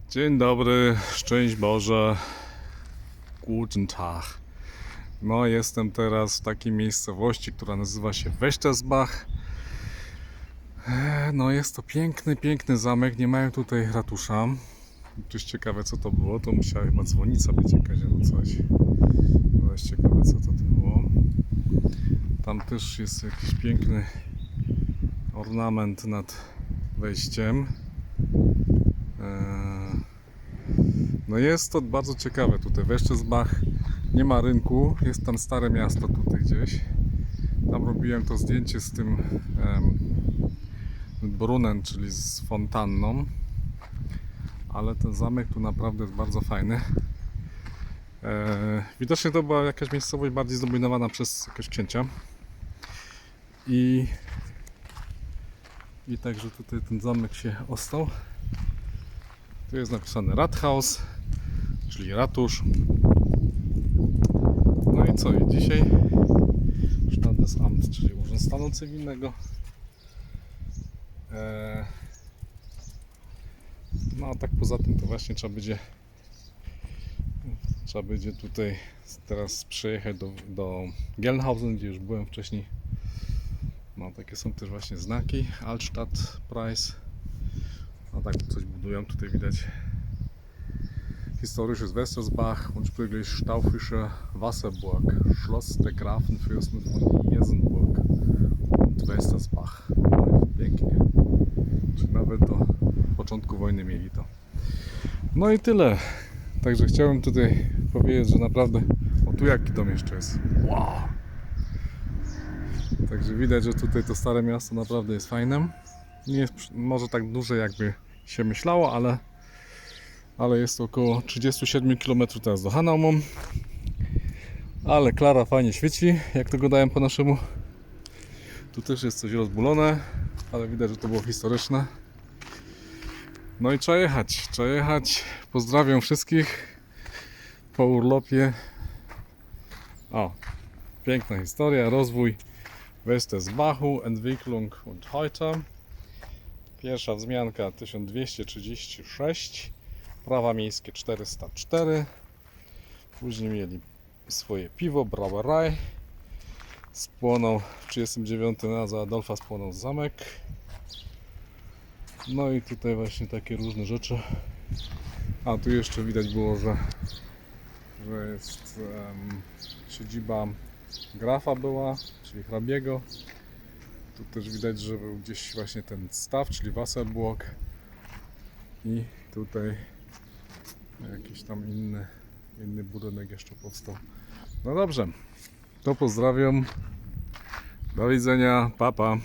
Dzień dobry, szczęść Boże, guten Tag. No, jestem teraz w takiej miejscowości, która nazywa się Wächtersbach. No, jest to piękny, piękny zamek, nie mają tutaj ratusza. To jest ciekawe, co to było, to musiała chyba dzwonica być jakaś albo coś. No, jest ciekawe, co to było. Tam też jest jakiś piękny ornament nad wejściem. No jest to bardzo ciekawe tutaj. Wächtersbach nie ma rynku, jest tam stare miasto tutaj gdzieś. Tam robiłem to zdjęcie z tym brunnen, czyli z fontanną. Ale ten zamek tu naprawdę jest bardzo fajny. Widocznie to była jakaś miejscowość bardziej zdominowana przez jakiegoś księcia. I także tutaj ten zamek się ostał. Tu jest napisane Rathaus, czyli ratusz. No i co? I dzisiaj Standesamt, czyli Urząd Stanu Cywilnego. No a tak poza tym to właśnie trzeba będzie tutaj teraz przyjechać do Gelnhausen, gdzie już byłem wcześniej. No takie są też właśnie znaki Altstadtpreis. No tak coś budują, tutaj widać historisches Wächtersbach, ursprünglich staufische Wasserburg, Schloss der Grafenfürsten von Isenburg und Wächtersbach. Pięknie. Czyli nawet do początku wojny mieli to. No i tyle. Także chciałem tutaj powiedzieć, że naprawdę... O, tu jaki dom jeszcze jest. Wow! Także widać, że tutaj to stare miasto naprawdę jest fajne. Nie jest może tak duże, jakby się myślało, ale jest to około 37 km teraz do Hanaumu. Ale Klara fajnie świeci, jak to gadają po naszemu. Tu też jest coś rozbulone, ale widać, że to było historyczne. No i trzeba jechać. Pozdrawiam wszystkich po urlopie. O, piękna historia, rozwój Wächtersbachu, Entwicklung und heute. Pierwsza wzmianka 1236, prawa miejskie 404. Później mieli swoje piwo, Brauerei. Spłonął w 1939 za Adolfa spłonął zamek. No i tutaj właśnie takie różne rzeczy. A tu jeszcze widać było, że jest siedziba grafa była, czyli hrabiego. Tu też widać, że był gdzieś właśnie ten staw, czyli Wasserburg. I tutaj jakiś tam inny budynek jeszcze powstał. No dobrze, to pozdrawiam. Do widzenia, pa pa.